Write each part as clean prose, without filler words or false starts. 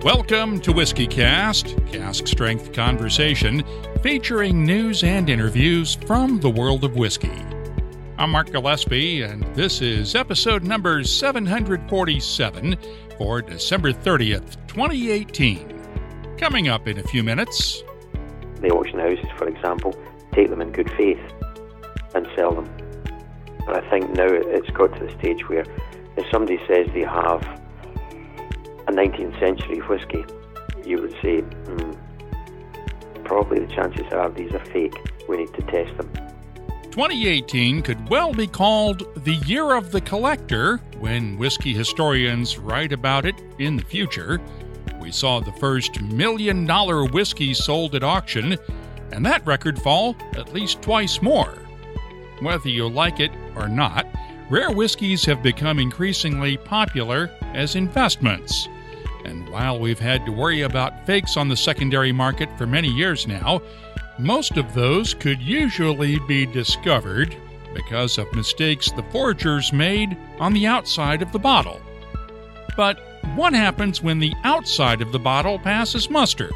Welcome to WhiskyCast, cask strength conversation featuring news and interviews from the world of whiskey. I'm Mark Gillespie, and this is episode number 747 for December 30th, 2018. Coming up in a few minutes. The auction houses, for example, take them in good faith and sell them. But I think now it's got to the stage where if somebody says they have a 19th century whisky, you would say, probably the chances are these are fake. We need to test them. 2018 could well be called the year of the collector when whiskey historians write about it in the future. We saw the first $1 million whiskey sold at auction, and that record fall at least twice more. Whether you like it or not, rare whiskeys have become increasingly popular as investments. And while we've had to worry about fakes on the secondary market for many years now, most of those could usually be discovered because of mistakes the forgers made on the outside of the bottle. But what happens when the outside of the bottle passes muster?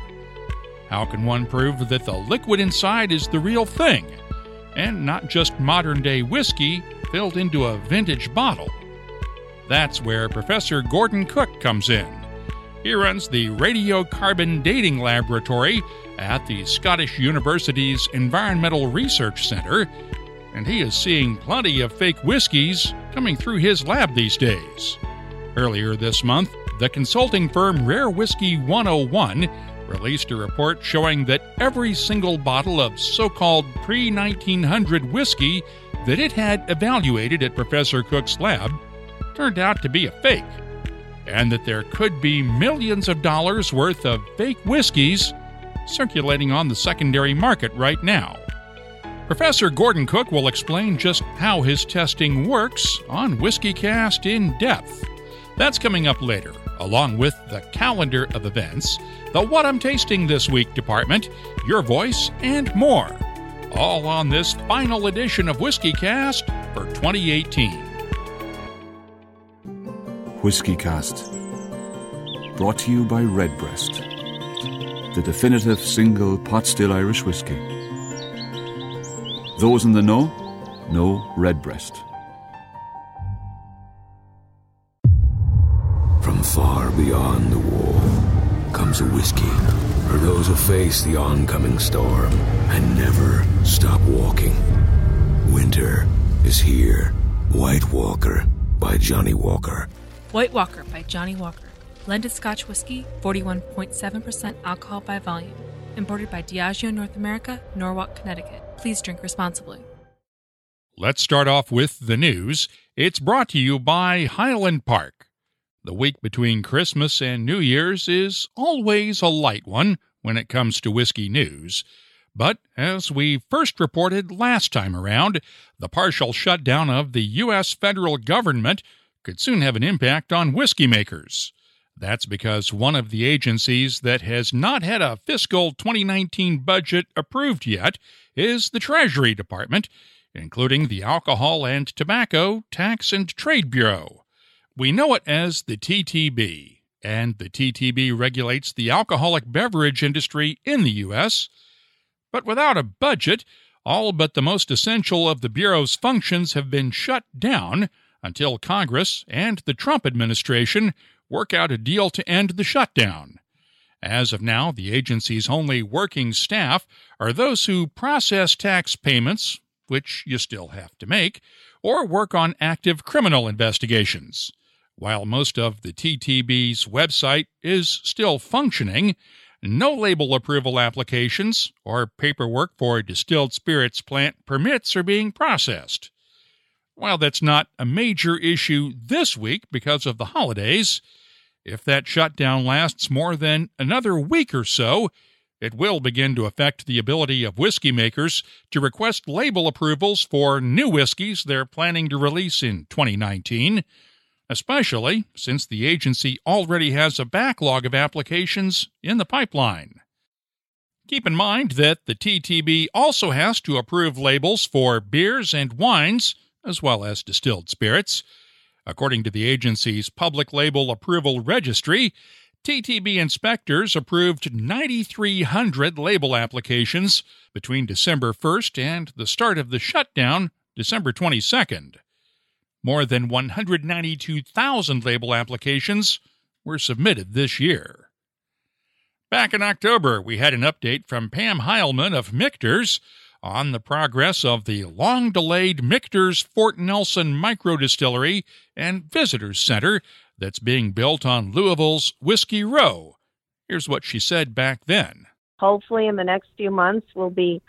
How can one prove that the liquid inside is the real thing, and not just modern-day whiskey filled into a vintage bottle? That's where Professor Gordon Cook comes in. He runs the radiocarbon dating laboratory at the Scottish University's Environmental Research Centre, and he is seeing plenty of fake whiskies coming through his lab these days. Earlier this month, the consulting firm Rare Whisky 101 released a report showing that every single bottle of so-called pre-1900 whiskey that it had evaluated at Professor Cook's lab turned out to be a fake, and that there could be millions of dollars worth of fake whiskeys circulating on the secondary market right now. Professor Gordon Cook will explain just how his testing works on WhiskyCast In-Depth. That's coming up later, along with the calendar of events, the What I'm Tasting This Week department, your voice, and more. All on this final edition of WhiskyCast for 2018. WhiskyCast, brought to you by Redbreast, the definitive single pot-still Irish whiskey. Those in the know Redbreast. From far beyond the wall comes a whiskey for those who face the oncoming storm and never stop walking. Winter is here. White Walker by Johnny Walker. White Walker by Johnny Walker. Blended Scotch whiskey, 41.7% alcohol by volume. Imported by Diageo North America, Norwalk, Connecticut. Please drink responsibly. Let's start off with the news. It's brought to you by Highland Park. The week between Christmas and New Year's is always a light one when it comes to whiskey news. But as we first reported last time around, the partial shutdown of the U.S. federal government could soon have an impact on whiskey makers. That's because one of the agencies that has not had a fiscal 2019 budget approved yet is the Treasury Department, including the Alcohol and Tobacco Tax and Trade Bureau. We know it as the TTB, and the TTB regulates the alcoholic beverage industry in the U.S., but without a budget, all but the most essential of the Bureau's functions have been shut down until Congress and the Trump administration work out a deal to end the shutdown. As of now, the agency's only working staff are those who process tax payments, which you still have to make, or work on active criminal investigations. While most of the TTB's website is still functioning, no label approval applications or paperwork for distilled spirits plant permits are being processed. While that's not a major issue this week because of the holidays, if that shutdown lasts more than another week or so, it will begin to affect the ability of whiskey makers to request label approvals for new whiskeys they're planning to release in 2019, especially since the agency already has a backlog of applications in the pipeline. Keep in mind that the TTB also has to approve labels for beers and wines, as well as distilled spirits. According to the agency's Public Label Approval Registry, TTB inspectors approved 9,300 label applications between December 1st and the start of the shutdown, December 22nd. More than 192,000 label applications were submitted this year. Back in October, we had an update from Pam Heilman of Michter's on the progress of the long-delayed Michter's Fort Nelson Microdistillery and Visitors Center that's being built on Louisville's Whiskey Row. Here's what she said back then. Hopefully in the next few months, we'll be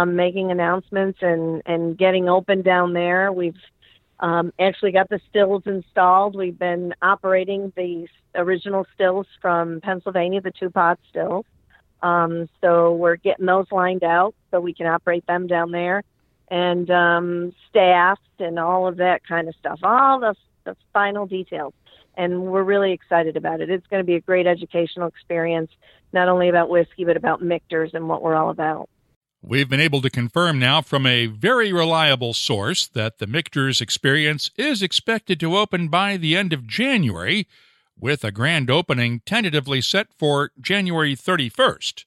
making announcements and getting open down there. We've actually got the stills installed. We've been operating the original stills from Pennsylvania, the 2-pot stills. So we're getting those lined out so we can operate them down there, and staffed and all of that kind of stuff, all the final details. And we're really excited about it. It's going to be a great educational experience, not only about whiskey, but about Michter's and what we're all about. We've been able to confirm now from a very reliable source that the Michter's experience is expected to open by the end of January, with a grand opening tentatively set for January 31st.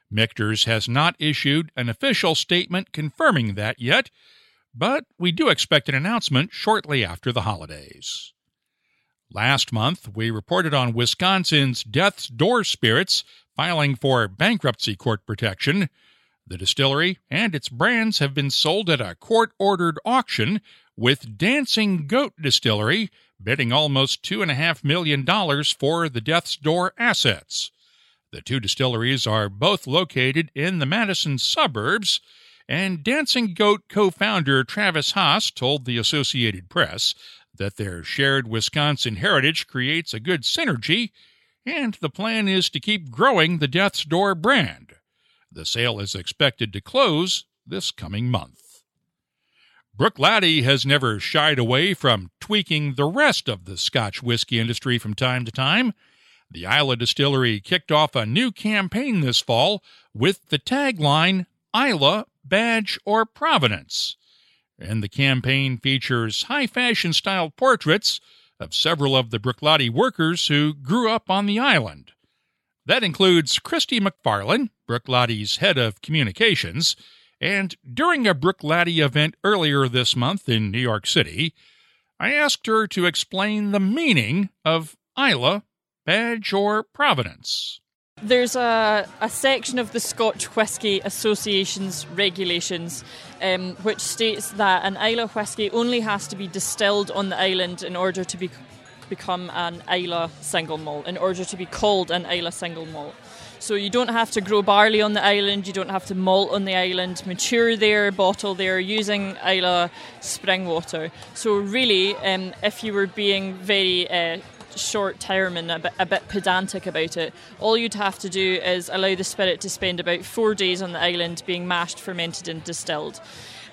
Michter's has not issued an official statement confirming that yet, but we do expect an announcement shortly after the holidays. Last month, we reported on Wisconsin's Death's Door Spirits filing for bankruptcy court protection. The distillery and its brands have been sold at a court-ordered auction, with Dancing Goat Distillery bidding almost $2.5 million for the Death's Door assets. The two distilleries are both located in the Madison suburbs, and Dancing Goat co-founder Travis Haas told the Associated Press that their shared Wisconsin heritage creates a good synergy, and the plan is to keep growing the Death's Door brand. The sale is expected to close this coming month. Bruichladdich has never shied away from tweaking the rest of the Scotch whiskey industry from time to time. The Islay Distillery kicked off a new campaign this fall with the tagline, Islay, Badge, or Provenance. And the campaign features high-fashion-style portraits of several of the Bruichladdich workers who grew up on the island. That includes Christy McFarlane, Bruichladdich head of communications, and during a Bruichladdich event earlier this month in New York City, I asked her to explain the meaning of Islay, Badge, or Provenance. There's a section of the Scotch Whisky Association's regulations which states that an Islay whisky only has to be distilled on the island in order to become an Islay single malt, in order to be called an Islay single malt. So you don't have to grow barley on the island, you don't have to malt on the island, mature there, bottle there, using Islay spring water. So really, if you were being very short-term and a bit pedantic about it, all you'd have to do is allow the spirit to spend about 4 days on the island being mashed, fermented and distilled.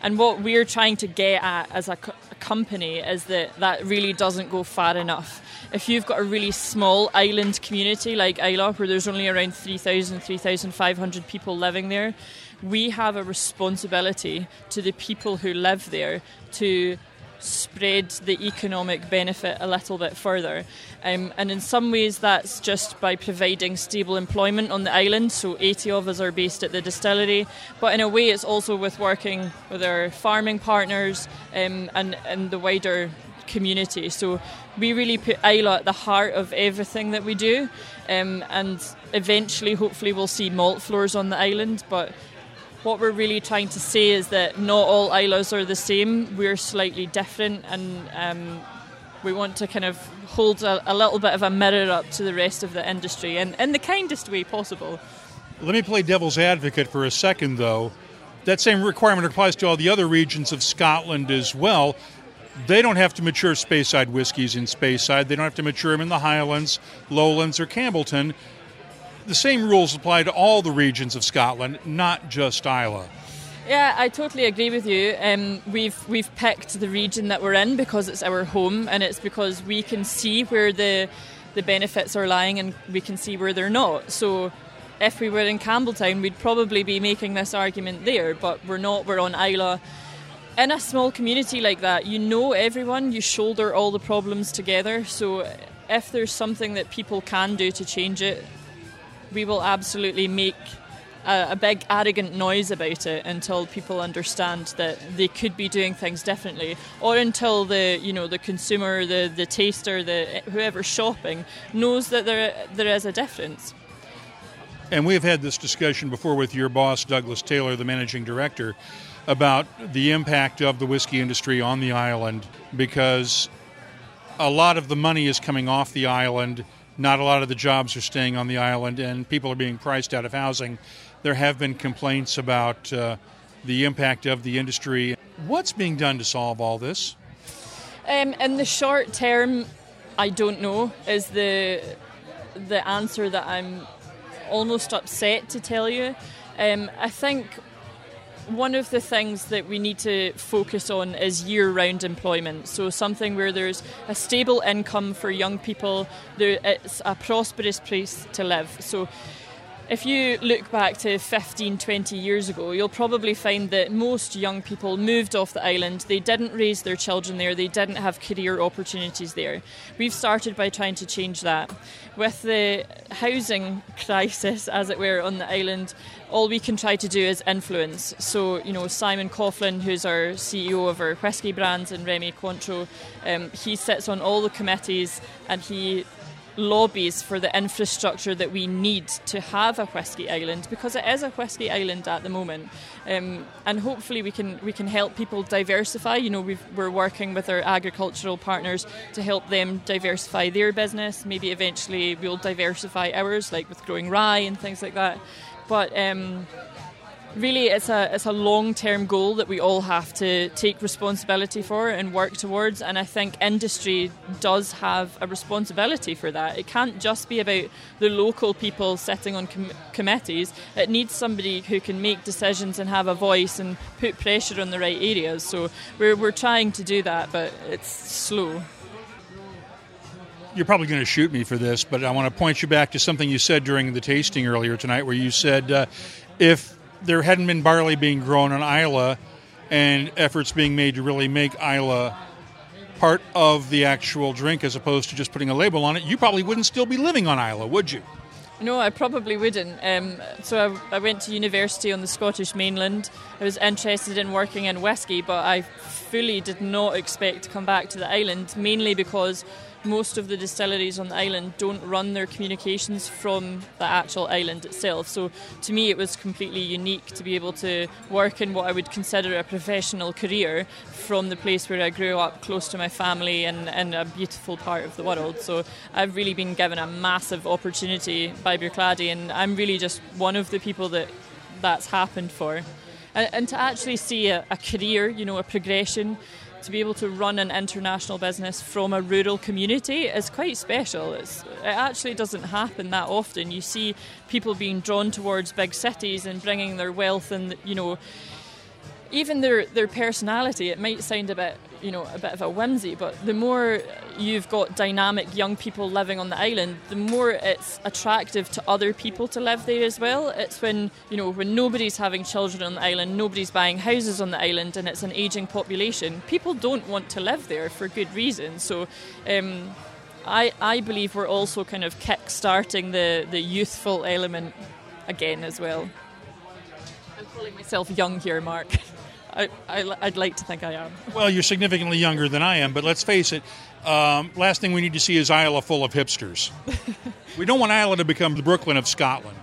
And what we're trying to get at as a company is that really doesn't go far enough. If you've got a really small island community like Islay, where there's only around 3,500 people living there, we have a responsibility to the people who live there to spread the economic benefit a little bit further. And in some ways that's just by providing stable employment on the island, so 80 of us are based at the distillery, but in a way it's also with working with our farming partners and the wider community. So we really put Islay at the heart of everything that we do, and eventually hopefully we'll see malt floors on the island, but what we're really trying to say is that not all Isleys are the same. We're slightly different, and we want to kind of hold a little bit of a mirror up to the rest of the industry, and in the kindest way possible. Let me play devil's advocate for a second, though. That same requirement applies to all the other regions of Scotland as well. They don't have to mature Speyside whiskies in Speyside. They don't have to mature them in the Highlands, Lowlands, or Campbellton. The same rules apply to all the regions of Scotland, not just Islay. Yeah, I totally agree with you. We've picked the region that we're in because it's our home, and it's because we can see where the benefits are lying and we can see where they're not. So if we were in Campbelltown, we'd probably be making this argument there, but we're not. We're on Islay. In a small community like that, you know everyone, you shoulder all the problems together. So if there's something that people can do to change it, we will absolutely make a big arrogant noise about it until people understand that they could be doing things differently, or until the consumer, the taster, whoever's shopping knows that there is a difference. And we've had this discussion before with your boss, Douglas Taylor, the managing director, about the impact of the whiskey industry on the island, because a lot of the money is coming off the island. Not a lot of the jobs are staying on the island, and people are being priced out of housing. There have been complaints about the impact of the industry. What's being done to solve all this? In the short term, I don't know, is the answer that I'm almost upset to tell you. I think one of the things that we need to focus on is year-round employment. So something where there's a stable income for young people. It's a prosperous place to live. So if you look back to 15, 20 years ago, you'll probably find that most young people moved off the island. They didn't raise their children there. They didn't have career opportunities there. We've started by trying to change that. With the housing crisis, as it were, on the island, all we can try to do is influence. So, Simon Coughlin, who's our CEO of our whisky brands, and Remy Cointreau, he sits on all the committees and he lobbies for the infrastructure that we need to have a whisky island, because it is a whisky island at the moment, and hopefully we can help people diversify. We're working with our agricultural partners to help them diversify their business. Maybe eventually we'll diversify ours, like with growing rye and things like that. But really, it's a long-term goal that we all have to take responsibility for and work towards, and I think industry does have a responsibility for that. It can't just be about the local people sitting on committees. It needs somebody who can make decisions and have a voice and put pressure on the right areas. So we're trying to do that, but it's slow. You're probably going to shoot me for this, but I want to point you back to something you said during the tasting earlier tonight, where you said if there hadn't been barley being grown on Islay and efforts being made to really make Islay part of the actual drink as opposed to just putting a label on it, you probably wouldn't still be living on Islay, would you? No, I probably wouldn't. So I went to university on the Scottish mainland. I was interested in working in whisky, but I fully did not expect to come back to the island, mainly because most of the distilleries on the island don't run their communications from the actual island itself. So to me it was completely unique to be able to work in what I would consider a professional career from the place where I grew up, close to my family and in a beautiful part of the world. So I've really been given a massive opportunity by Bruichladdich, and I'm really just one of the people that's happened for. And to actually see a career, a progression, to be able to run an international business from a rural community is quite special. It actually doesn't happen that often. You see people being drawn towards big cities and bringing their wealth and, even their personality. It might sound a bit of a whimsy, but the more you've got dynamic young people living on the island, the more it's attractive to other people to live there as well. It's when nobody's having children on the island, nobody's buying houses on the island, and it's an ageing population. People don't want to live there for good reason. So I believe we're also kind of kick-starting the youthful element again as well. I'm calling myself young here, Mark. I'd like to think I am. Well, you're significantly younger than I am, but let's face it, last thing we need to see is Islay full of hipsters. We don't want Islay to become the Brooklyn of Scotland.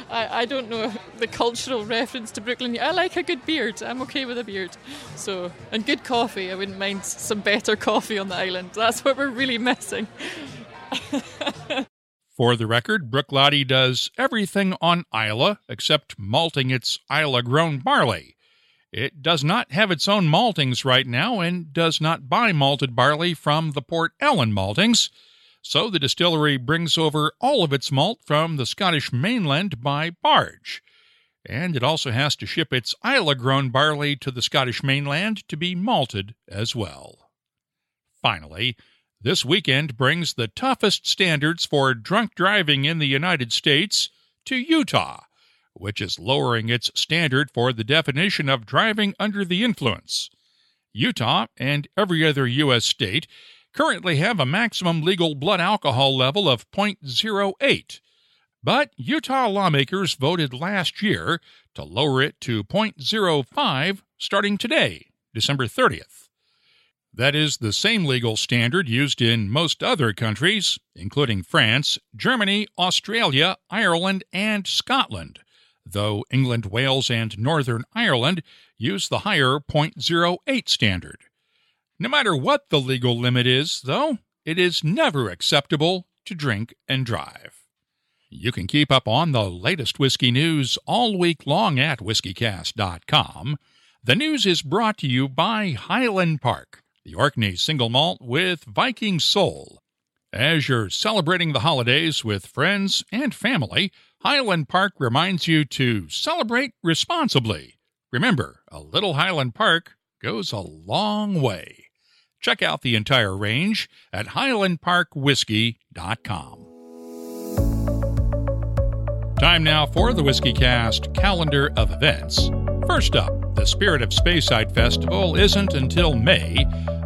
I don't know the cultural reference to Brooklyn. I like a good beard. I'm okay with a beard. And good coffee. I wouldn't mind some better coffee on the island. That's what we're really missing. For the record, Bruichladdich does everything on Islay except malting its Islay-grown barley. It does not have its own maltings right now and does not buy malted barley from the Port Ellen maltings, so the distillery brings over all of its malt from the Scottish mainland by barge. And it also has to ship its Islay-grown barley to the Scottish mainland to be malted as well. Finally, this weekend brings the toughest standards for drunk driving in the United States to Utah, which is lowering its standard for the definition of driving under the influence. Utah, and every other U.S. state, currently have a maximum legal blood alcohol level of 0.08. But Utah lawmakers voted last year to lower it to 0.05 starting today, December 30th. That is the same legal standard used in most other countries, including France, Germany, Australia, Ireland, and Scotland, though England, Wales, and Northern Ireland use the higher 0.08 standard. No matter what the legal limit is, though, it is never acceptable to drink and drive. You can keep up on the latest whiskey news all week long at whiskycast.com. The news is brought to you by Highland Park, the Orkney single malt with Viking soul. As you're celebrating the holidays with friends and family, Highland Park reminds you to celebrate responsibly. Remember, a little Highland Park goes a long way. Check out the entire range at highlandparkwhiskey.com. Time now for the WhiskyCast calendar of events. First up, the Spirit of Speyside Festival isn't until May,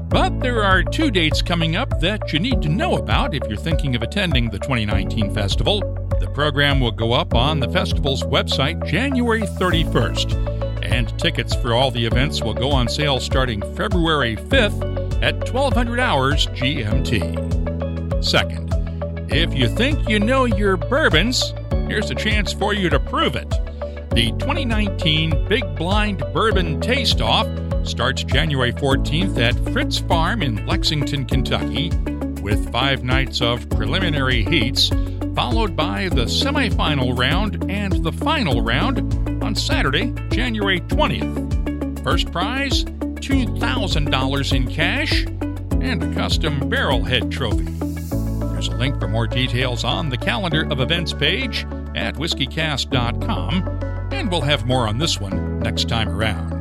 but there are 2 dates coming up that you need to know about if you're thinking of attending the 2019 festival. The program will go up on the festival's website January 31st, and tickets for all the events will go on sale starting February 5th at 1200 hours GMT. Second, if you think you know your bourbons, here's a chance for you to prove it. The 2019 Big Blind Bourbon Taste Off starts January 14th at Fritz Farm in Lexington, Kentucky, with 5 nights of preliminary heats, followed by the semifinal round and the final round on Saturday, January 20th. First prize, $2,000 in cash and a custom barrel head trophy. There's a link for more details on the calendar of events page at whiskycast.com, and we'll have more on this one next time around.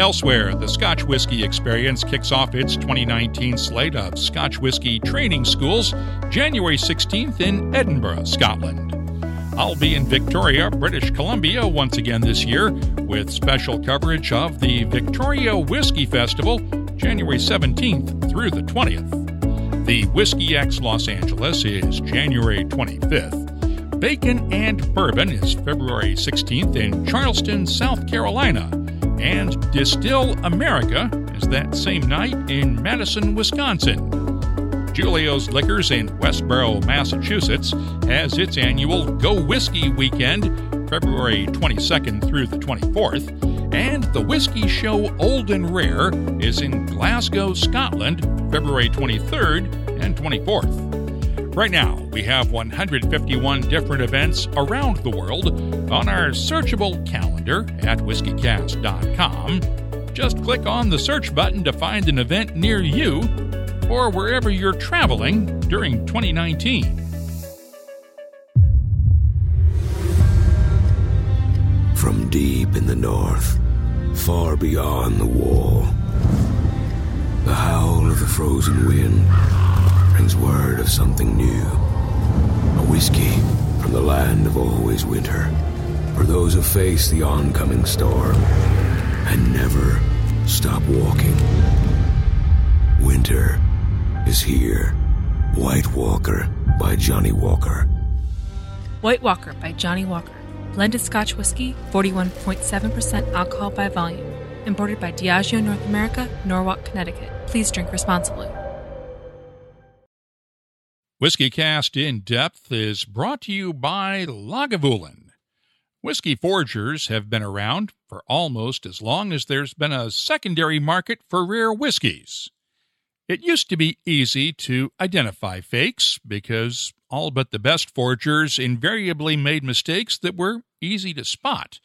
Elsewhere, the Scotch Whisky Experience kicks off its 2019 slate of Scotch Whisky training schools January 16th in Edinburgh, Scotland. I'll be in Victoria, British Columbia once again this year with special coverage of the Victoria Whisky Festival January 17th through the 20th. The Whiskey X Los Angeles is January 25th. Bacon and Bourbon is February 16th in Charleston, South Carolina. And Distill America is that same night in Madison, Wisconsin. Julio's Liquors in Westboro, Massachusetts has its annual Go Whiskey Weekend, February 22nd through the 24th. And the Whiskey Show Old and Rare is in Glasgow, Scotland, February 23rd and 24th. Right now, we have 151 different events around the world on our searchable calendar at whiskycast.com. Just click on the search button to find an event near you or wherever you're traveling during 2019. From deep in the north, far beyond the wall, the howl of the frozen wind brings word of something new. A whiskey from the land of always winter, for those who face the oncoming storm and never stop walking. Winter is here. White Walker by Johnny Walker. White Walker by Johnny Walker. Blended Scotch whiskey, 41.7% alcohol by volume. Imported by Diageo North America, Norwalk, Connecticut. Please drink responsibly. WhiskyCast In-Depth is brought to you by Lagavulin. Whiskey forgers have been around for almost as long as there's been a secondary market for rare whiskeys. It used to be easy to identify fakes because all but the best forgers invariably made mistakes that were easy to spot,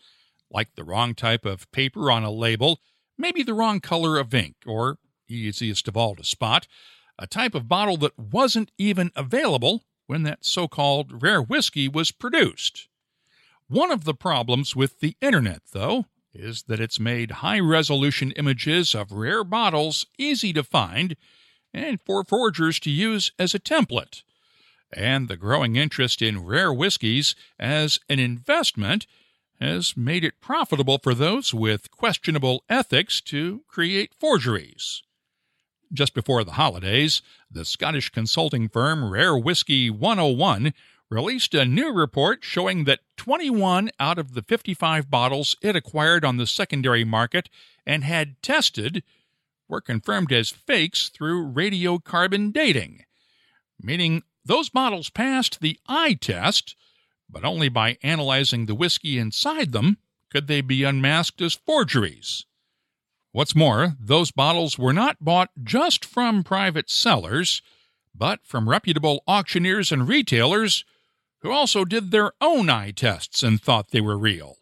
like the wrong type of paper on a label, maybe the wrong color of ink, or, easiest of all to spot, a type of bottle that wasn't even available when that so-called rare whiskey was produced. One of the problems with the internet, though, is that it's made high-resolution images of rare bottles easy to find and for forgers to use as a template. And the growing interest in rare whiskeys as an investment has made it profitable for those with questionable ethics to create forgeries. Just before the holidays, the Scottish consulting firm Rare Whisky 101 released a new report showing that 21 out of the 55 bottles it acquired on the secondary market and had tested were confirmed as fakes through radiocarbon dating, meaning those bottles passed the eye test, but only by analyzing the whiskey inside them could they be unmasked as forgeries. What's more, those bottles were not bought just from private sellers, but from reputable auctioneers and retailers who also did their own eye tests and thought they were real.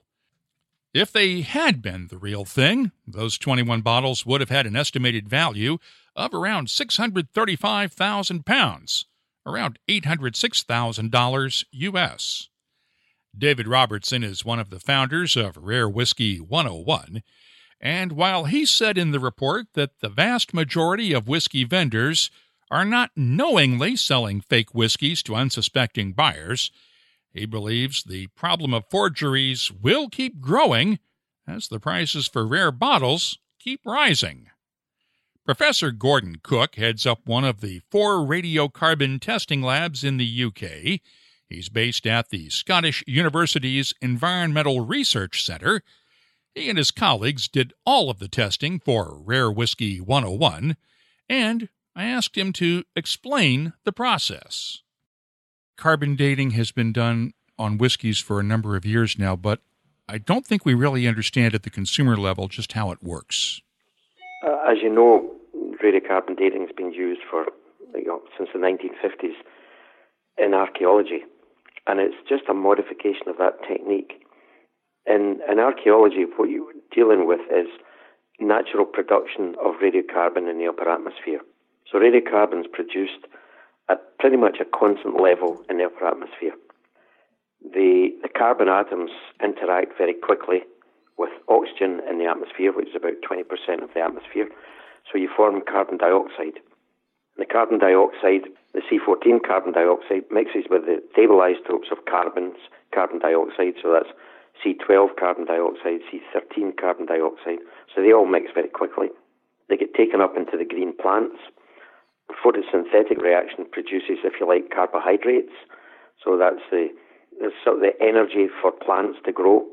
If they had been the real thing, those 21 bottles would have had an estimated value of around £635,000, around $806,000 U.S. David Robertson is one of the founders of Rare Whisky 101, and while he said in the report that the vast majority of whiskey vendors are not knowingly selling fake whiskeys to unsuspecting buyers, he believes the problem of forgeries will keep growing as the prices for rare bottles keep rising. Professor Gordon Cook heads up one of the 4 radiocarbon testing labs in the UK. He's based at the Scottish University's Environmental Research Centre. He and his colleagues did all of the testing for Rare Whisky 101, and I asked him to explain the process. Carbon dating has been done on whiskeys for a number of years now, but I don't think we really understand at the consumer level just how it works. As you know, radiocarbon dating has been used for since the 1950s in archaeology, and it's just a modification of that technique. In archaeology, what you're dealing with is natural production of radiocarbon in the upper atmosphere. So radiocarbon is produced at pretty much a constant level in the upper atmosphere. The carbon atoms interact very quickly with oxygen in the atmosphere, which is about 20% of the atmosphere. So you form carbon dioxide. The carbon dioxide, the C14 carbon dioxide, mixes with the stable isotopes of carbon dioxide, so that's C12 carbon dioxide, C13 carbon dioxide. So they all mix very quickly. They get taken up into the green plants. The photosynthetic reaction produces, if you like, carbohydrates. So that's the energy for plants to grow.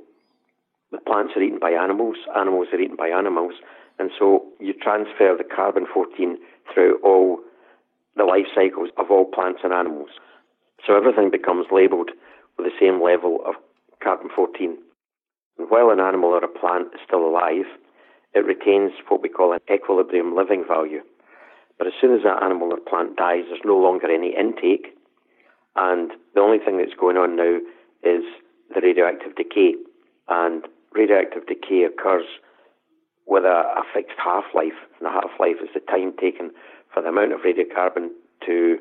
The plants are eaten by animals. Animals are eaten by animals. And so you transfer the carbon-14 through all the life cycles of all plants and animals. So everything becomes labelled with the same level of carbon-14. And while an animal or a plant is still alive, it retains what we call an equilibrium living value. But as soon as that animal or plant dies, there's no longer any intake, and the only thing that's going on now is the radioactive decay. And radioactive decay occurs with a fixed half-life, and the half-life is the time taken for the amount of radiocarbon to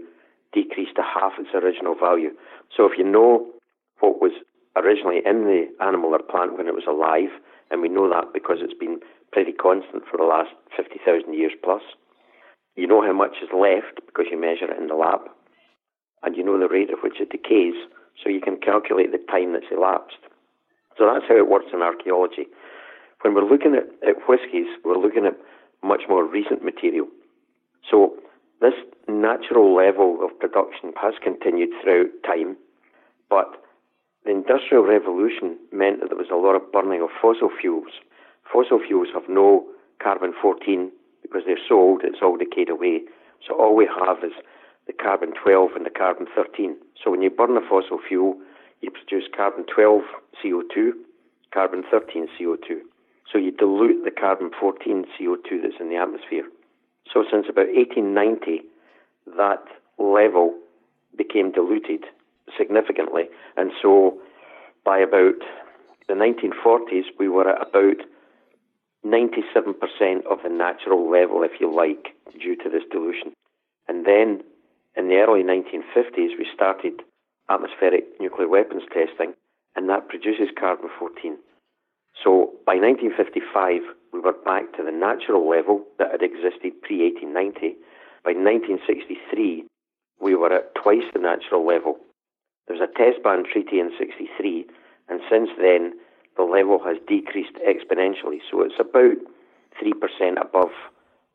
decrease to half its original value. So if you know what was originally in the animal or plant when it was alive, and we know that because it's been pretty constant for the last 50,000 years plus, you know how much is left because you measure it in the lab, and you know the rate at which it decays, so you can calculate the time that's elapsed. So that's how it works in archaeology. When we're looking at whiskies, we're looking at much more recent material. So this natural level of production has continued throughout time, but the Industrial Revolution meant that there was a lot of burning of fossil fuels. Fossil fuels have no carbon-14 because they're so old, it's all decayed away. So all we have is the carbon-12 and the carbon-13. So when you burn a fossil fuel, you produce carbon-12 CO2, carbon-13 CO2. So you dilute the carbon-14 CO2 that's in the atmosphere. So since about 1890, that level became diluted significantly. And so by about the 1940s, we were at about 97% of the natural level, if you like, due to this dilution. And then in the early 1950s, we started atmospheric nuclear weapons testing, and that produces carbon-14. So by 1955, we were back to the natural level that had existed pre-1890. By 1963, we were at twice the natural level. There was a test ban treaty in 63, and since then, the level has decreased exponentially. So it's about 3% above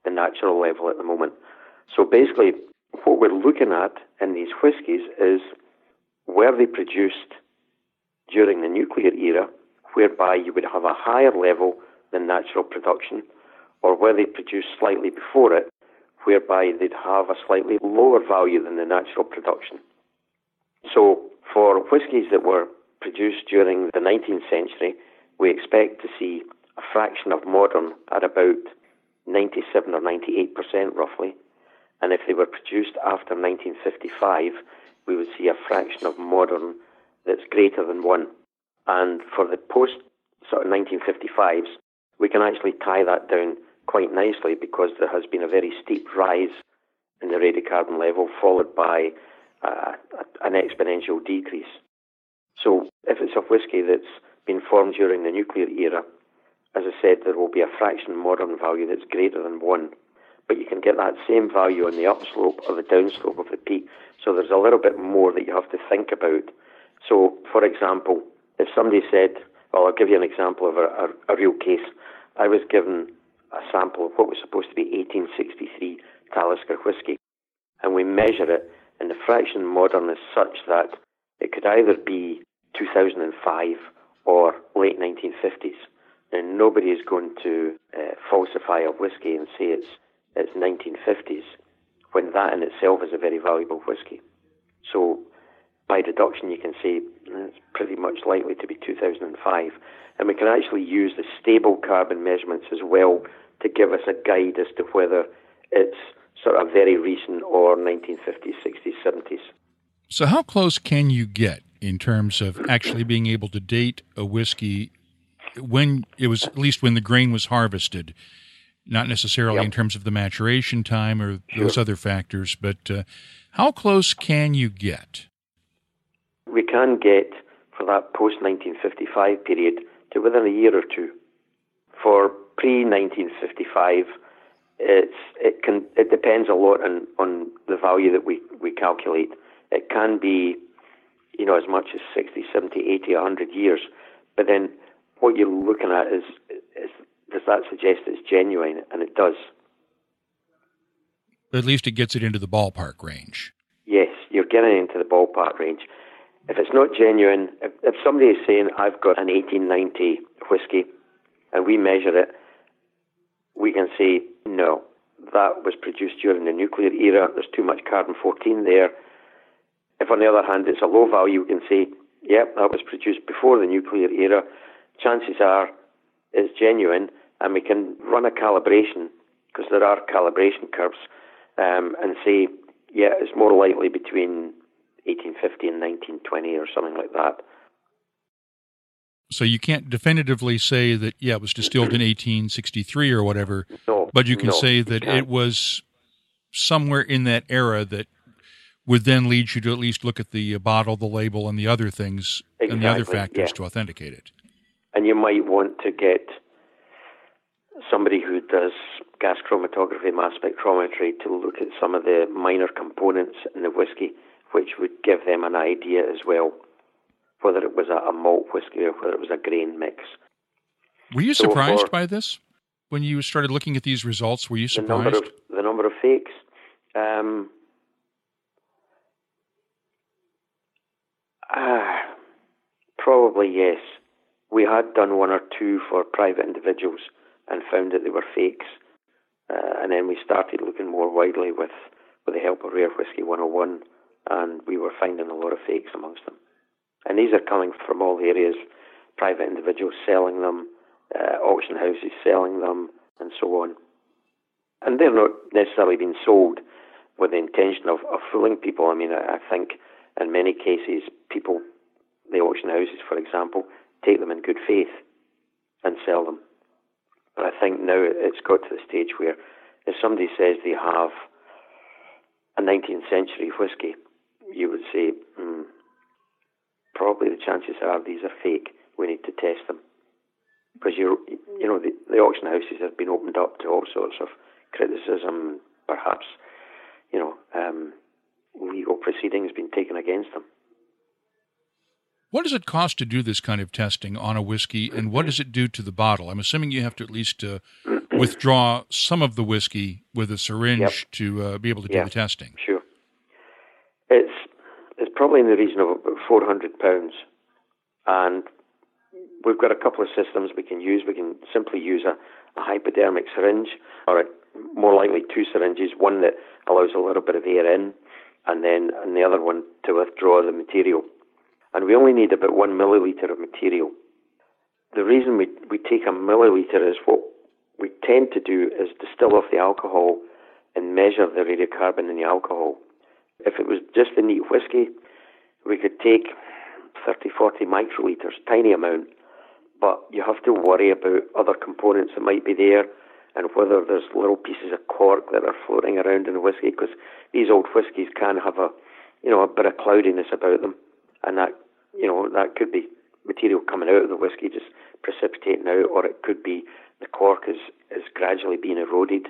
the natural level at the moment. So basically, what we're looking at in these whiskies is, were they produced during the nuclear era, whereby you would have a higher level than natural production, or were they produced slightly before it, whereby they'd have a slightly lower value than the natural production. So for whiskies that were produced during the 19th century, we expect to see a fraction of modern at about 97 or 98% roughly. And if they were produced after 1955, we would see a fraction of modern that's greater than 1. And for the post sort of 1955s, we can actually tie that down quite nicely, because there has been a very steep rise in the radiocarbon level, followed by an exponential decrease. So if it's a whiskey that's been formed during the nuclear era, as I said, there will be a fraction modern value that's greater than 1. But you can get that same value on the upslope or the downslope of the peak. So there's a little bit more that you have to think about. So, for example, if somebody said, well, I'll give you an example of a real case. I was given a sample of what was supposed to be 1863 Talisker whiskey, and we measure it, and the fraction modern is such that it could either be 2005 or late 1950s. And nobody is going to falsify a whiskey and say it's 1950s, when that in itself is a very valuable whiskey. So by deduction, you can say it's pretty much likely to be 2005. And we can actually use the stable carbon measurements as well to give us a guide as to whether it's sort of very recent or 1950s, 60s, 70s. So how close can you get in terms of actually being able to date a whiskey when it was, at least when the grain was harvested? Not necessarily in terms of the maturation time or those other factors, but how close can you get? We can get, for that post-1955 period, to within a year or two. For pre-1955, it depends a lot on the value that we calculate. It can be, as much as 60, 70, 80, 100 years. But then what you're looking at is does that suggest it's genuine? And it does. At least it gets it into the ballpark range. Yes, you're getting into the ballpark range. If it's not genuine, if somebody is saying, I've got an 1890 whiskey, and we measure it, we can say, no, that was produced during the nuclear era, there's too much carbon-14 there. If, on the other hand, it's a low value, we can say, yep, that was produced before the nuclear era, chances are it's genuine, and we can run a calibration, because there are calibration curves, and say, yeah, it's more likely between 1850 and 1920 or something like that. So you can't definitively say that, it was distilled in 1863 or whatever, but you can say that it was somewhere in that era that would then lead you to at least look at the bottle, the label, and the other things, and the other factors to authenticate it. And you might want to get somebody who does gas chromatography, mass spectrometry, to look at some of the minor components in the whiskey, which would give them an idea as well, whether it was a malt whiskey or whether it was a grain mix. Were you surprised by this? When you started looking at these results, were you surprised? The number of fakes? Probably yes. We had done one or two for private individuals and found that they were fakes. And then we started looking more widely with the help of Rare Whisky 101, and we were finding a lot of fakes amongst them. And these are coming from all areas, private individuals selling them, auction houses selling them, and so on. And they're not necessarily being sold with the intention of fooling people. I mean, I think in many cases, people, the auction houses, for example, take them in good faith and sell them. But I think now it's got to the stage where if somebody says they have a 19th century whiskey, you would say, probably the chances are these are fake. We need to test them. Because, the auction houses have been opened up to all sorts of criticism, perhaps, legal proceedings being taken against them. What does it cost to do this kind of testing on a whiskey, and what does it do to the bottle? I'm assuming you have to at least withdraw some of the whiskey with a syringe to be able to do the testing. Sure. It's probably in the region of about £400, and we've got a couple of systems we can use. We can simply use a hypodermic syringe, or more likely two syringes, one that allows a little bit of air in, and then the other one to withdraw the material. And we only need about 1 milliliter of material. The reason we take a milliliter is what we tend to do is distill off the alcohol and measure the radiocarbon in the alcohol. If it was just the neat whiskey, we could take 30, 40 microliters, tiny amount, but you have to worry about other components that might be there and whether there's little pieces of cork that are floating around in the whiskey, because these old whiskies can have a bit of cloudiness about them, and that could be material coming out of the whiskey just precipitating out, or it could be the cork is gradually being eroded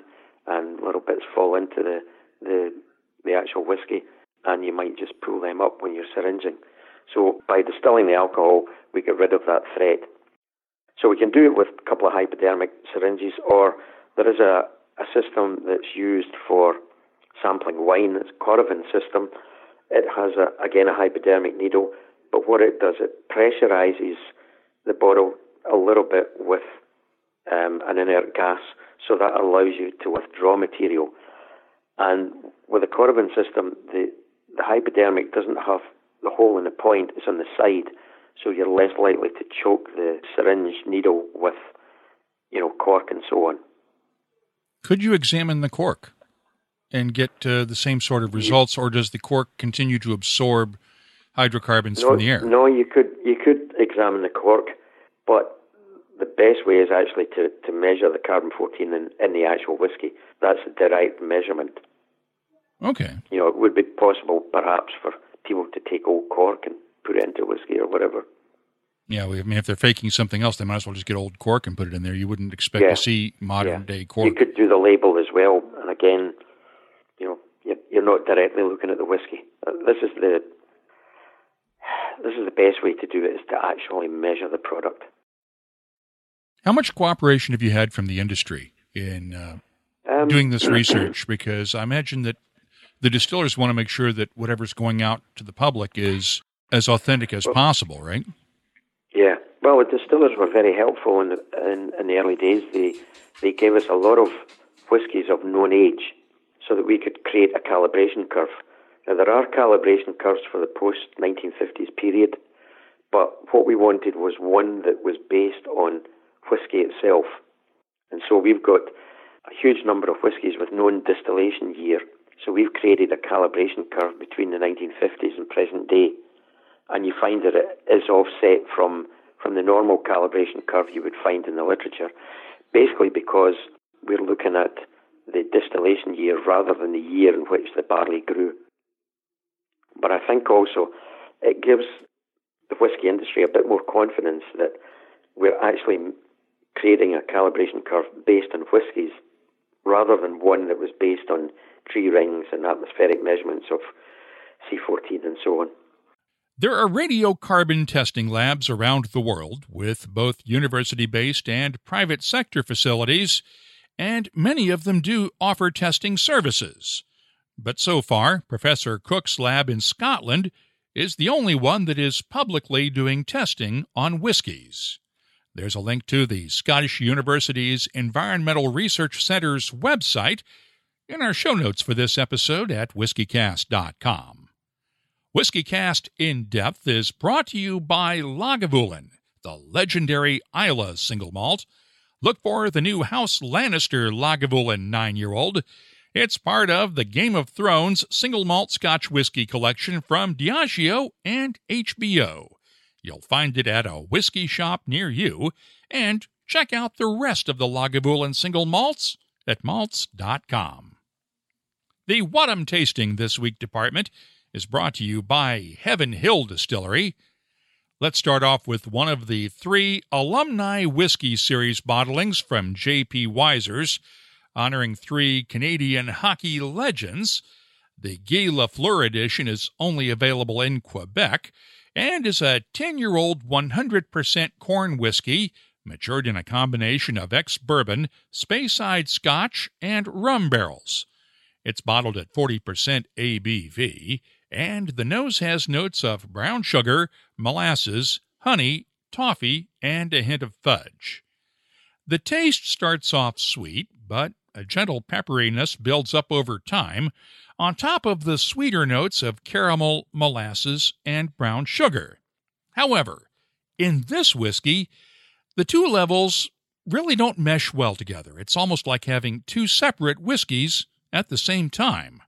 and little bits fall into the actual whiskey, and you might just pull them up when you're syringing. So by distilling the alcohol, we get rid of that threat. So we can do it with a couple of hypodermic syringes, or there is a system that's used for sampling wine. It's a Provenance system. It has, a hypodermic needle, but what it does, it pressurizes the bottle a little bit with an inert gas, so that allows you to withdraw material. And with the Provenance system, the hypodermic doesn't have the hole in the point, it's on the side, so you're less likely to choke the syringe needle with, cork and so on. Could you examine the cork and get the same sort of results, or does the cork continue to absorb hydrocarbons from the air? No, you could examine the cork, but the best way is actually to measure the carbon-14 in the actual whiskey. That's a direct measurement. Okay. It would be possible, perhaps, for people to take old cork and put it into whiskey or whatever. Yeah, if they're faking something else, they might as well just get old cork and put it in there. You wouldn't expect to see modern-day cork. You could do the label as well, and again, you're not directly looking at the whiskey. This is the best way to do it, is to actually measure the product. How much cooperation have you had from the industry in doing this research? Because I imagine that the distillers want to make sure that whatever's going out to the public is as authentic as possible, right? Yeah. Well, the distillers were very helpful in the early days. They gave us a lot of whiskies of known age so that we could create a calibration curve. Now, there are calibration curves for the post-1950s period, but what we wanted was one that was based on whiskey itself. And so we've got a huge number of whiskies with known distillation year. So we've created a calibration curve between the 1950s and present day. And you find that it is offset from the normal calibration curve you would find in the literature, basically because we're looking at the distillation year rather than the year in which the barley grew. But I think also it gives the whiskey industry a bit more confidence that we're actually creating a calibration curve based on whiskies rather than one that was based on tree rings and atmospheric measurements of C14 and so on. There are radiocarbon testing labs around the world with both university-based and private sector facilities, and many of them do offer testing services. But so far, Professor Cook's lab in Scotland is the only one that is publicly doing testing on whiskies. There's a link to the Scottish University's Environmental Research Centre's website in our show notes for this episode at whiskycast.com. WhiskyCast In-Depth is brought to you by Lagavulin, the legendary Islay single malt. Look for the new House Lannister Lagavulin 9-year-old. It's part of the Game of Thrones single malt Scotch whiskey collection from Diageo and HBO. You'll find it at a whiskey shop near you, and check out the rest of the Lagavulin single malts at malts.com. The What I'm Tasting This Week department is brought to you by Heaven Hill Distillery. Let's start off with one of the 3 Alumni Whiskey Series bottlings from J.P. Wiser's, honoring 3 Canadian hockey legends. The Guy Lafleur edition is only available in Quebec and is a 10-year-old 100% corn whiskey matured in a combination of ex-bourbon, Speyside Scotch, and rum barrels. It's bottled at 40% ABV, and the nose has notes of brown sugar, molasses, honey, toffee, and a hint of fudge. The taste starts off sweet, but a gentle pepperiness builds up over time, on top of the sweeter notes of caramel, molasses, and brown sugar. However, in this whiskey, the two levels really don't mesh well together. It's almost like having two separate whiskeys at the same time.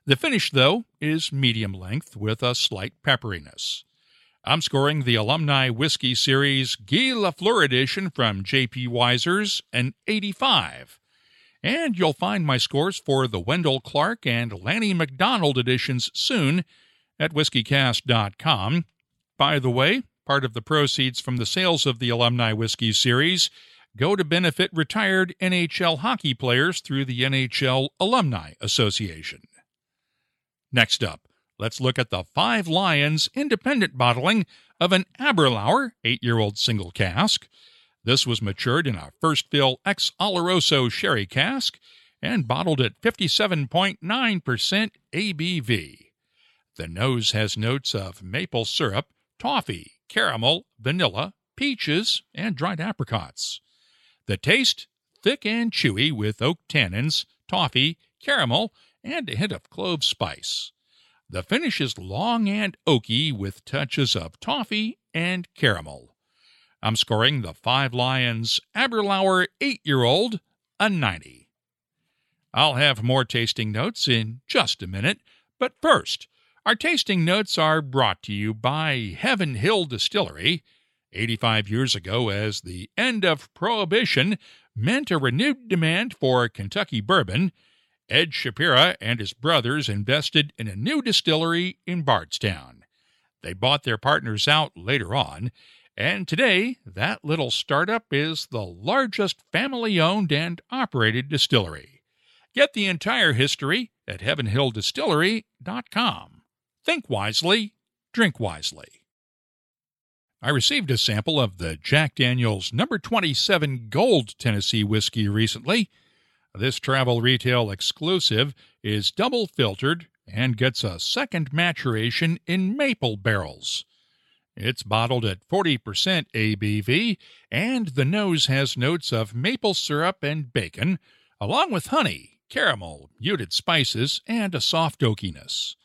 The finish, though, is medium length with a slight pepperiness. I'm scoring the Alumni Whiskey Series Guy Lafleur edition from J.P. Weiser's an 85. And you'll find my scores for the Wendell Clark and Lanny McDonald editions soon at WhiskyCast.com. By the way, part of the proceeds from the sales of the Alumni Whiskey Series go to benefit retired NHL hockey players through the NHL Alumni Association. Next up, let's look at the Five Lions independent bottling of an Aberlour 8-year-old single cask. This was matured in a first fill ex Oloroso sherry cask and bottled at 57.9% ABV. The nose has notes of maple syrup, toffee, caramel, vanilla, peaches, and dried apricots. The taste, thick and chewy with oak tannins, toffee, caramel, and a hint of clove spice. The finish is long and oaky with touches of toffee and caramel. I'm scoring the Five Lions Aberlour 8-year-old a 90. I'll have more tasting notes in just a minute, but first, our tasting notes are brought to you by Heaven Hill Distillery. 85 years ago, as the end of Prohibition meant a renewed demand for Kentucky bourbon, Ed Shapira and his brothers invested in a new distillery in Bardstown. They bought their partners out later on, and today that little startup is the largest family-owned and operated distillery. Get the entire history at heavenhilldistillery.com. Think wisely, drink wisely. I received a sample of the Jack Daniel's No. 27 Gold Tennessee whiskey recently. This travel retail exclusive is double filtered and gets a second maturation in maple barrels. It's bottled at 40% ABV, and the nose has notes of maple syrup and bacon, along with honey, caramel, muted spices, and a soft oakiness.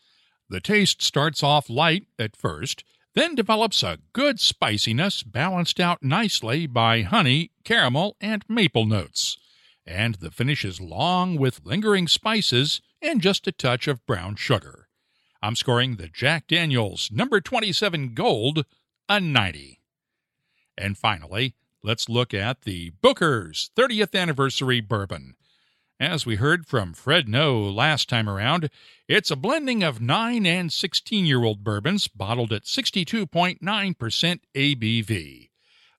The taste starts off light at first, then develops a good spiciness balanced out nicely by honey, caramel, and maple notes. And the finish is long with lingering spices and just a touch of brown sugar. I'm scoring the Jack Daniel's No. 27 Gold a 90. And finally, let's look at the Booker's 30th Anniversary Bourbon. As we heard from Fred No last time around, it's a blending of 9 and 16-year-old bourbons bottled at 62.9% ABV.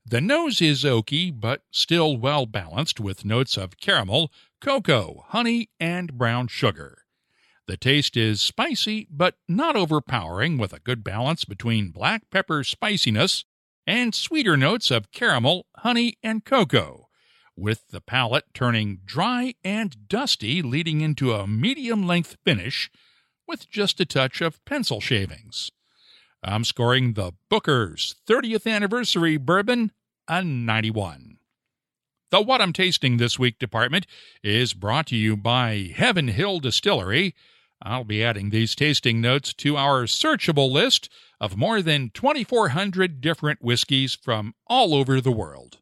The nose is oaky, but still well-balanced with notes of caramel, cocoa, honey, and brown sugar. The taste is spicy, but not overpowering, with a good balance between black pepper spiciness and sweeter notes of caramel, honey, and cocoa, with the palate turning dry and dusty, leading into a medium-length finish with just a touch of pencil shavings. I'm scoring the Booker's 30th Anniversary Bourbon a 91. The What I'm Tasting This Week department is brought to you by Heaven Hill Distillery. I'll be adding these tasting notes to our searchable list of more than 2,400 different whiskeys from all over the world.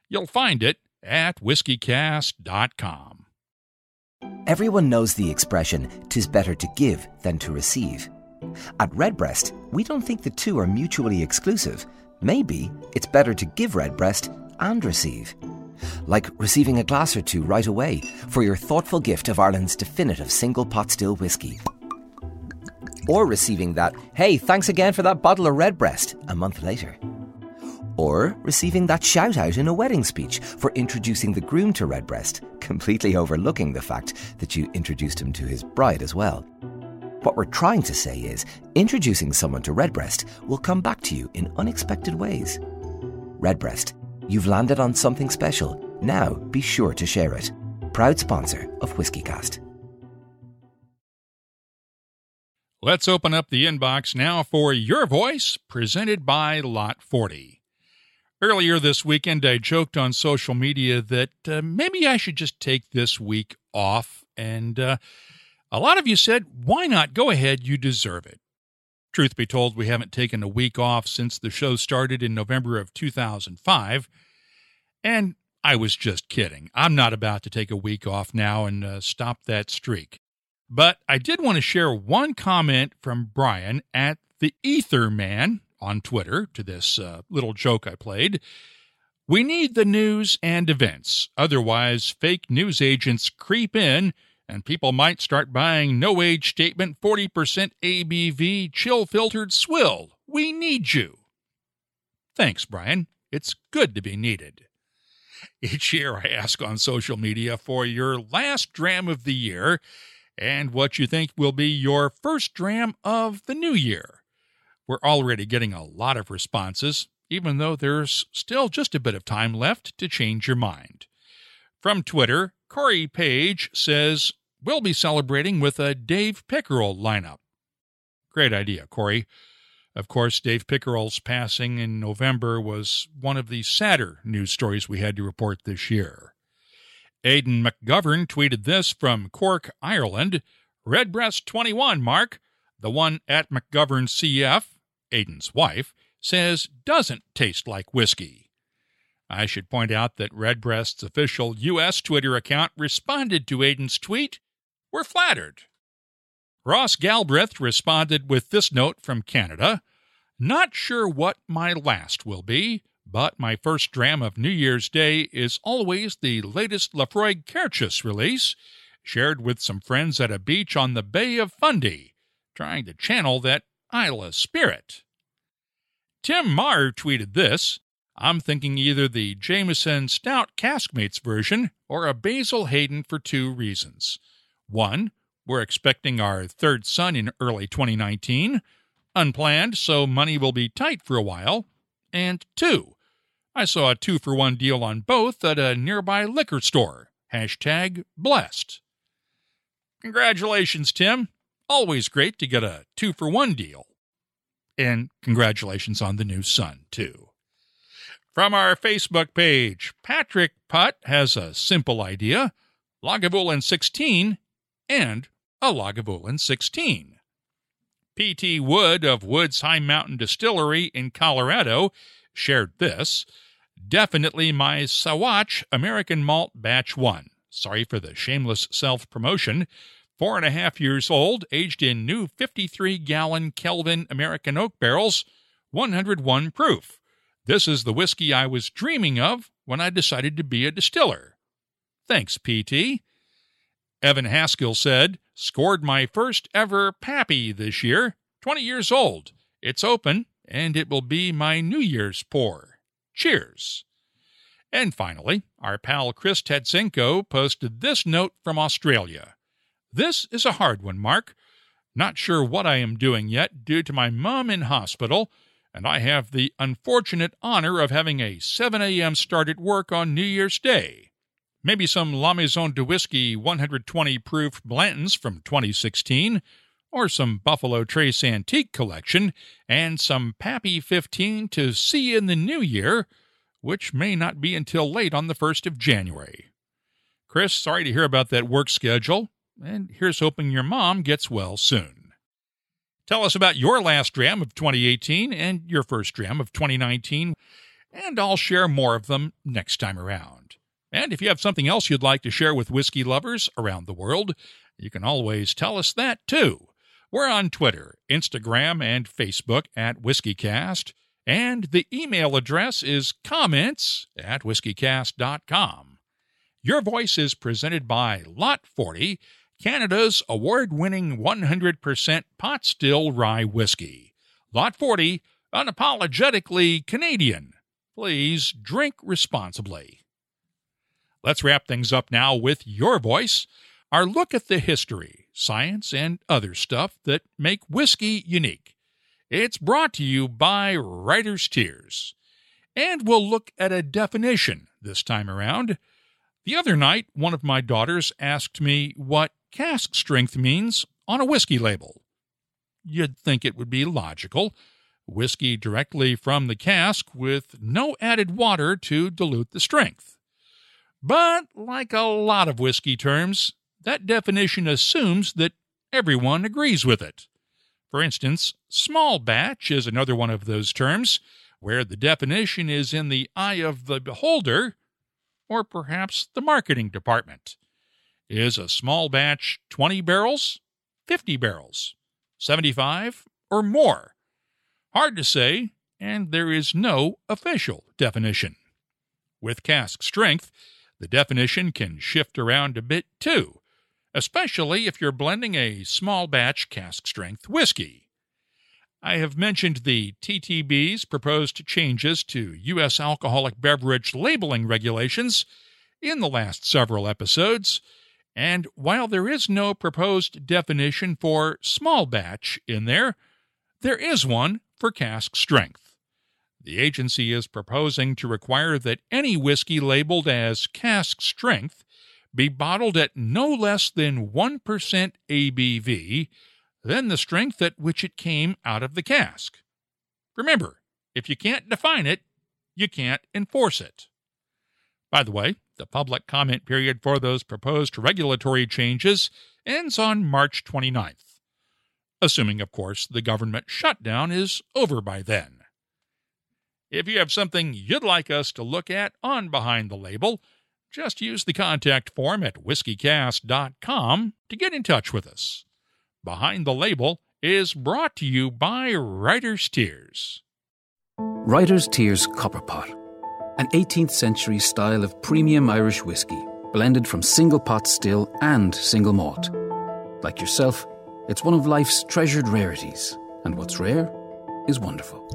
You'll find it at WhiskyCast.com. Everyone knows the expression, "'tis better to give than to receive." At Redbreast, we don't think the two are mutually exclusive. Maybe it's better to give Redbreast and receive. Like receiving a glass or two right away for your thoughtful gift of Ireland's definitive single pot still whiskey. Or receiving that, "Hey, thanks again for that bottle of Redbreast," a month later. Or receiving that shout-out in a wedding speech for introducing the groom to Redbreast, completely overlooking the fact that you introduced him to his bride as well. What we're trying to say is, introducing someone to Redbreast will come back to you in unexpected ways. Redbreast, You've landed on something special. Now be sure to share it. Proud sponsor of WhiskyCast. Let's open up the inbox now for Your Voice, presented by Lot 40. Earlier this weekend, I joked on social media that maybe I should just take this week off, and a lot of you said, why not? Go ahead, you deserve it. Truth be told, we haven't taken a week off since the show started in November of 2005, and I was just kidding. I'm not about to take a week off now and stop that streak. But I did want to share one comment from Brian at the Ether Man on Twitter to this little joke I played. We need the news and events. Otherwise, fake news agents creep in and people might start buying no age statement 40% ABV chill filtered swill. We need you. Thanks, Brian. It's good to be needed. Each year I ask on social media for your last dram of the year and what you think will be your first dram of the new year. We're already getting a lot of responses, even though there's still just a bit of time left to change your mind. From Twitter, Corey Page says, we'll be celebrating with a Dave Pickerel lineup. Great idea, Corey. Of course, Dave Pickerel's passing in November was one of the sadder news stories we had to report this year. Aidan McGovern tweeted this from Cork, Ireland. Redbreast 21, Mark. The one at McGovern CF, Aidan's wife, says doesn't taste like whiskey. I should point out that Redbreast's official U.S. Twitter account responded to Aidan's tweet. We're flattered. Ross Galbraith responded with this note from Canada. Not sure what my last will be, but my first dram of New Year's Day is always the latest Laphroaig Kerchus release, shared with some friends at a beach on the Bay of Fundy, trying to channel that Islay spirit. Tim Marr tweeted this. I'm thinking either the Jameson Stout Caskmates version or a Basil Hayden for two reasons. One, we're expecting our third son in early 2019. Unplanned, so money will be tight for a while. And two, I saw a 2-for-1 deal on both at a nearby liquor store. #blessed. Congratulations, Tim. Always great to get a 2-for-1 deal. And congratulations on the new son, too. From our Facebook page, Patrick Putt has a simple idea. Lagavulin 16 and a Lagavulin 16. P.T. Wood of Wood's High Mountain Distillery in Colorado shared this. Definitely my Sawash American Malt Batch 1. Sorry for the shameless self-promotion. 4.5 years old, aged in new 53-gallon Kelvin American oak barrels, 101 proof. This is the whiskey I was dreaming of when I decided to be a distiller. Thanks, P.T. Evan Haskell said, scored my first ever Pappy this year, 20 years old. It's open, and it will be my New Year's pour. Cheers. And finally, our pal Chris Tetsenko posted this note from Australia. This is a hard one, Mark. Not sure what I am doing yet due to my mom in hospital, and I have the unfortunate honor of having a 7 a.m. start at work on New Year's Day. Maybe some La Maison de Whiskey 120 proof Blantons from 2016, or some Buffalo Trace Antique Collection, and some Pappy 15 to see in the new year, which may not be until late on the 1st of January. Chris, sorry to hear about that work schedule, and here's hoping your mom gets well soon. Tell us about your last dram of 2018 and your first dram of 2019, and I'll share more of them next time around. And if you have something else you'd like to share with whiskey lovers around the world, you can always tell us that too. We're on Twitter, Instagram, and Facebook at WhiskyCast, and the email address is comments@whiskycast.com. Your Voice is presented by Lot 40, Canada's award-winning 100% pot still rye whiskey. Lot 40, unapologetically Canadian. Please drink responsibly. Let's wrap things up now with Your Voice, our look at the history, science, and other stuff that make whiskey unique. It's brought to you by Writer's Tears. And we'll look at a definition this time around. The other night, one of my daughters asked me what cask strength means on a whiskey label. You'd think it would be logical. Whiskey directly from the cask with no added water to dilute the strength. But like a lot of whiskey terms, that definition assumes that everyone agrees with it. For instance, small batch is another one of those terms, where the definition is in the eye of the beholder, or perhaps the marketing department. Is a small batch 20 barrels, 50 barrels, 75, or more? Hard to say, and there is no official definition. With cask strength, the definition can shift around a bit too, especially if you're blending a small batch cask strength whiskey. I have mentioned the TTB's proposed changes to U.S. alcoholic beverage labeling regulations in the last several episodes, and while there is no proposed definition for small batch in there is one for cask strength. The agency is proposing to require that any whiskey labeled as cask strength be bottled at no less than 1% ABV than the strength at which it came out of the cask. Remember, if you can't define it, you can't enforce it. By the way, the public comment period for those proposed regulatory changes ends on March 29th, assuming, of course, the government shutdown is over by then. If you have something you'd like us to look at on Behind the Label, just use the contact form at whiskycast.com to get in touch with us. Behind the Label is brought to you by Writer's Tears. Writer's Tears Copper Pot, an 18th century style of premium Irish whiskey, blended from single pot still and single malt. Like yourself, it's one of life's treasured rarities, and what's rare is wonderful.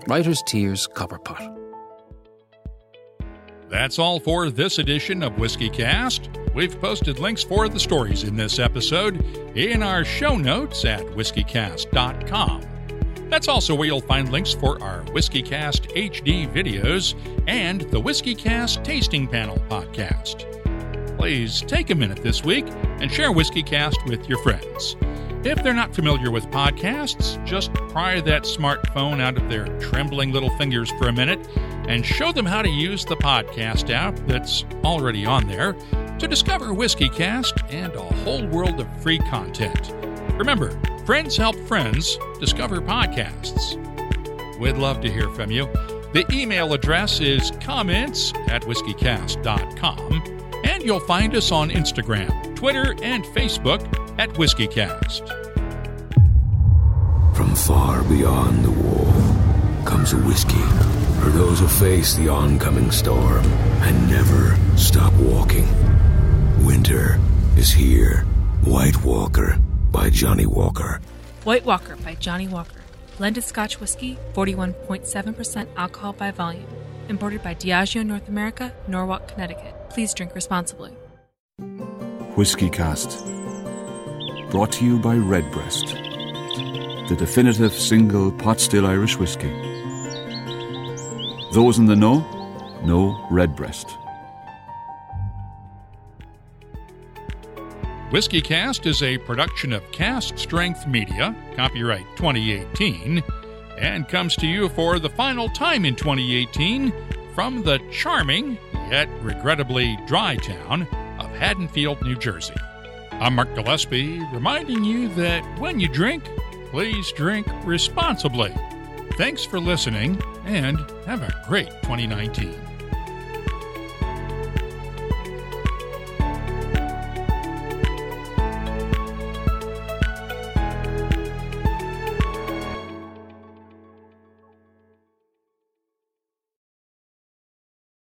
Writer's Tears Copper Pot. That's all for this edition of WhiskyCast. We've posted links for the stories in this episode in our show notes at whiskycast.com. That's also where you'll find links for our WhiskyCast HD videos and the WhiskyCast Tasting Panel podcast. Please take a minute this week and share WhiskyCast with your friends. If they're not familiar with podcasts, just pry that smartphone out of their trembling little fingers for a minute and show them how to use the podcast app that's already on there to discover WhiskyCast and a whole world of free content. Remember, friends help friends discover podcasts. We'd love to hear from you. The email address is comments@whiskycast.com, and you'll find us on Instagram, Twitter, and Facebook at WhiskyCast. From far beyond the wall comes a whiskey for those who face the oncoming storm and never stop walking. Winter is here. White Walker by Johnny Walker. White Walker by Johnny Walker. Blended Scotch whiskey, 41.7% alcohol by volume. Imported by Diageo North America, Norwalk, Connecticut. Please drink responsibly. WhiskyCast. Brought to you by Redbreast, the definitive single pot still Irish whiskey. Those in the know Redbreast. WhiskyCast is a production of Cask Strength Media, copyright 2018, and comes to you for the final time in 2018 from the charming, yet regrettably dry town of Haddonfield, New Jersey. I'm Mark Gillespie, reminding you that when you drink, please drink responsibly. Thanks for listening, and have a great 2019.